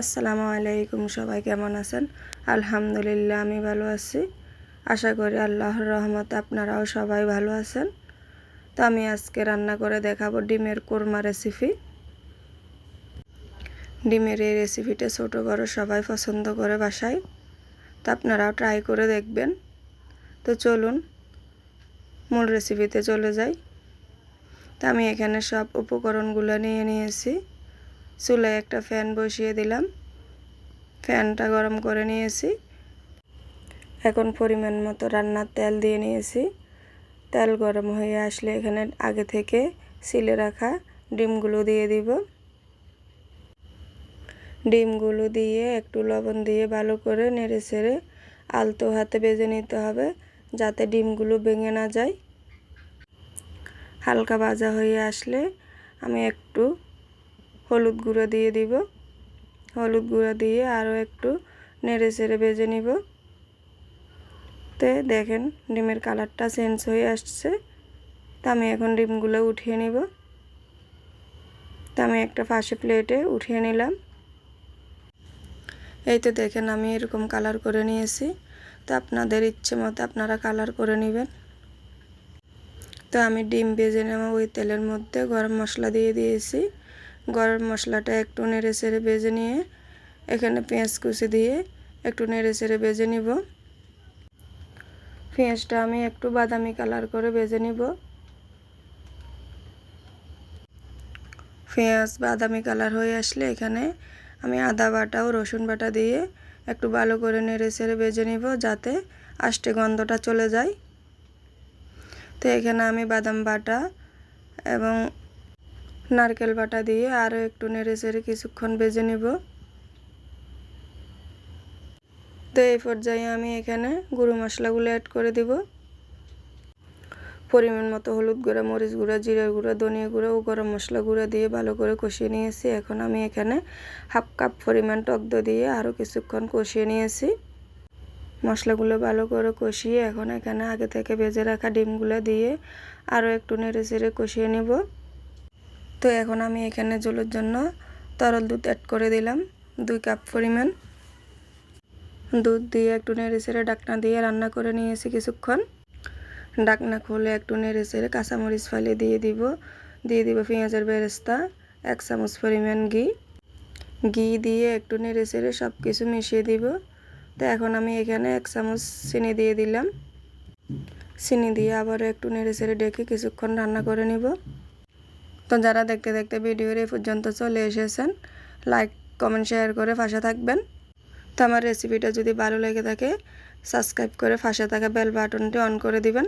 আসসালামু আলাইকুম, সবাই কেমন আছেন? আলহামদুলিল্লাহ, আমি ভালো আছি। আশা করি আল্লাহর রহমতে আপনারাও সবাই ভালো আছেন। তো আমি আজকে রান্না করে দেখাবো ডিমের কোরমা রেসিপি। ডিমের এই রেসিপিটা ছোট বড় সবাই পছন্দ করে বাসায়, তো আপনারাও ট্রাই করে দেখবেন। তো চলুন মূল রেসিপিতে চলে যাই। তো আমি এখানে সব উপকরণগুলো নিয়ে নিয়েছি। চুলায় একটা ফ্যান বসিয়ে দিলাম, ফ্যানটা গরম করে নিয়েছি। এখন পরিমাণ মতো রান্নার তেল দিয়ে নিয়েছি। তেল গরম হয়ে আসলে এখানে আগে থেকে সিলে রাখা ডিমগুলো দিয়ে দিব। ডিমগুলো দিয়ে একটু লবণ দিয়ে ভালো করে নেড়ে ছেড়ে আলতো হাতে ভেজে নিতে হবে, যাতে ডিমগুলো ভেঙে না যায়। হালকা ভাজা হয়ে আসলে আমি একটু হলুদ গুঁড়ো দিয়ে দিব। হলুদ গুঁড়ো দিয়ে আরও একটু নেড়ে ছেড়ে ভেজে নিব। তো দেখেন ডিমের কালারটা চেঞ্জ হয়ে আসছে। তো আমি এখন ডিমগুলো উঠিয়ে নিব। তো আমি একটা পাশে প্লেটে উঠিয়ে নিলাম। এই তো দেখেন আমি এরকম কালার করে নিয়েছি। তো আপনাদের ইচ্ছে মতো আপনারা কালার করে নেবেন। তো আমি ডিম ভেজে নেওয়া ওই তেলের মধ্যে গরম মশলা দিয়ে দিয়েছি। গরম মশলাটা একটু নেড়ে চেড়ে ভেজে নিয়ে এখানে পেঁয়াজ কুচি দিয়ে একটু নেড়ে চেড়ে ভেজে নিব। পেঁয়াজটা আমি একটু বাদামি কালার করে ভেজে নিব। পেঁয়াজ বাদামি কালার হয়ে আসলে এখানে আমি আদা বাটা ও রসুন বাটা দিয়ে একটু ভালো করে নেড়ে চেড়ে ভেজে নিব, যাতে আষ্টে গন্ধটা চলে যায়। তো এখানে আমি বাদাম বাটা এবং নারকেল বাটা দিয়ে আরও একটু নেড়ে চেড়ে কিছুক্ষণ ভেজে নিব। তো এই পর্যায়ে আমি এখানে গুঁড়ো মশলাগুলো অ্যাড করে দিব। পরিমাণ মতো হলুদ গুঁড়া, মরিচ গুঁড়া, জিরা গুঁড়া, ধনিয়া গুঁড়া ও গরম মশলা গুঁড়া দিয়ে ভালো করে কষিয়ে নিয়েছি। এখন আমি এখানে হাফ কাপ পরিমাণ টক দই দিয়ে আরও কিছুক্ষণ কষিয়ে নিয়েছি। মশলাগুলো ভালো করে কষিয়ে এখন এখানে আগে থেকে ভেজে রাখা ডিমগুলো দিয়ে আরও একটু নেড়ে চেড়ে কষিয়ে নিব। তো এখন আমি এখানে ঝোলের জন্য তরল দুধ অ্যাড করে দিলাম 2 কাপ পরিমাণ। দুধ দিয়ে একটু নেড়ে চেড়ে ঢাকনা দিয়ে রান্না করে নিয়েছি কিছুক্ষণ। ঢাকনা খুলে একটু নেড়ে চেড়ে কাঁচামরিচ ফালি দিয়ে দিব পেঁয়াজের বেরেস্তা, 1 চামচ পরিমাণ ঘি দিয়ে একটু নেড়ে চেড়ে সব কিছু মিশিয়ে দিব। তো এখন আমি এখানে 1 চামচ চিনি দিয়ে দিলাম। চিনি দিয়ে আবার একটু নেড়ে চেড়ে ডেকে কিছুক্ষণ রান্না করে নিব। তো যারা দেখতে দেখতে ভিডিওর এই পর্যন্ত চলে এসেছেন, লাইক কমেন্ট শেয়ার করে পাশে থাকবেন। তো আমার রেসিপিটা যদি ভালো লেগে থাকে সাবস্ক্রাইব করে পাশে থাকা বেল বাটনটি অন করে দিবেন।